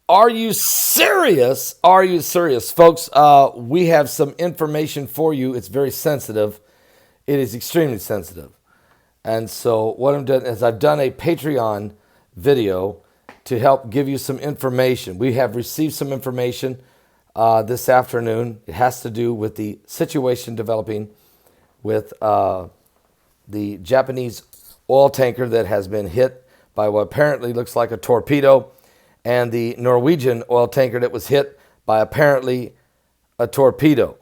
Are you serious? Are you serious? Folks, we have some information for you. It's very sensitive. It is extremely sensitive. And so what I'm doing is I've done a Patreon video to help give you some information. We have received some information this afternoon. It has to do with the situation developing with the Japanese oil tanker that has been hit by what apparently looks like a torpedo, and the Norwegian oil tanker that was hit by apparently a torpedo.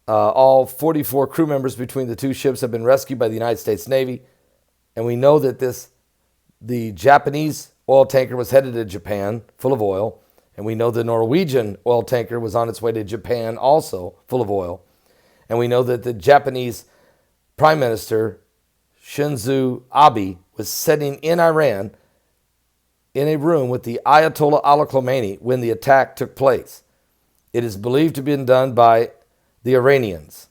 All 44 crew members between the two ships have been rescued by the United States Navy, and we know that the Japanese oil tanker was headed to Japan full of oil, and we know the Norwegian oil tanker was on its way to Japan also full of oil, and we know that the Japanese Prime Minister Shinzo Abe was sitting in Iran in a room with the Ayatollah Ali Khamenei when the attack took place. It is believed to have been done by the Iranians.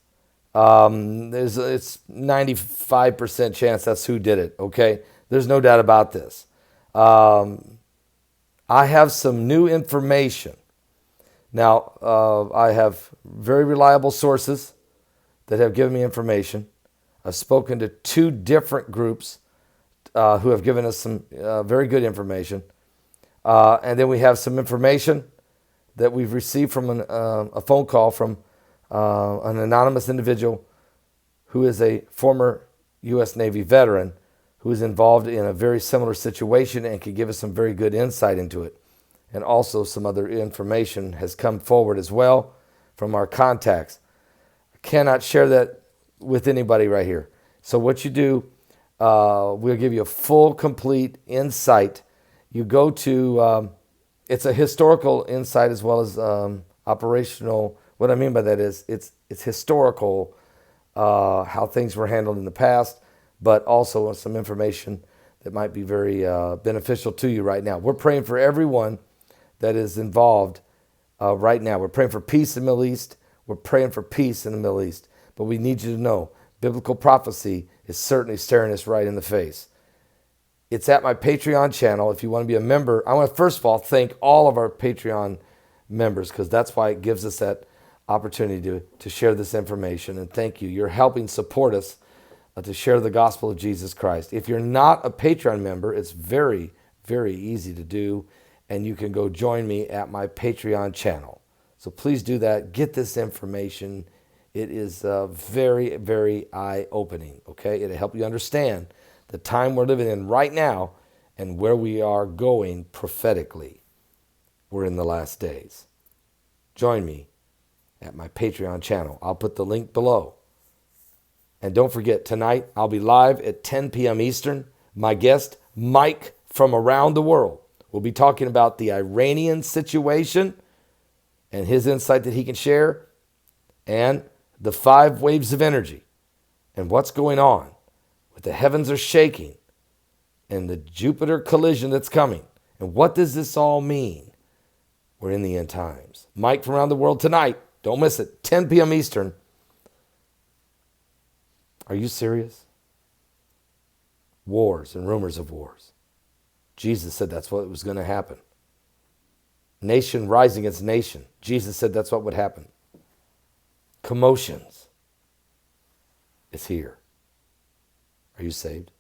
It's 95% chance that's who did it, okay? There's no doubt about this. I have some new information. Now, I have very reliable sources that have given me information. I've spoken to two different groups who have given us some very good information. And then we have some information that we've received from a phone call from an anonymous individual who is a former U.S. Navy veteran who is involved in a very similar situation and can give us some very good insight into it. And also some other information has come forward as well from our contacts. I cannot share that with anybody right here. So what you do, we'll give you a full, complete insight. You go to, it's a historical insight as well as operational. What I mean by that is it's historical, how things were handled in the past, but also some information that might be very beneficial to you right now. We're praying for everyone that is involved right now. We're praying for peace in the Middle East. We're praying for peace in the Middle East. But we need you to know, biblical prophecy is certainly staring us right in the face. It's at my Patreon channel. If you want to be a member, I want to first of all thank all of our Patreon members, because that's why it gives us that opportunity to share this information. And thank you. You're helping support us to share the gospel of Jesus Christ. If you're not a Patreon member, it's very, very easy to do. And you can go join me at my Patreon channel. So please do that. Get this information. It is very, very eye-opening, okay? It'll help you understand the time we're living in right now and where we are going prophetically. We're in the last days. Join me at my Patreon channel. I'll put the link below. And don't forget, tonight I'll be live at 10 p.m. Eastern. My guest, Mike from around the world, will be talking about the Iranian situation and his insight that he can share, and the 5 waves of energy and what's going on with the heavens are shaking and the Jupiter collision that's coming. And what does this all mean? We're in the end times. Mike from around the world tonight. Don't miss it. 10 p.m. Eastern. Are you serious? Wars and rumors of wars. Jesus said that's what was going to happen. Nation rising against nation. Jesus said that's what would happen. Commotions is here. Are you saved?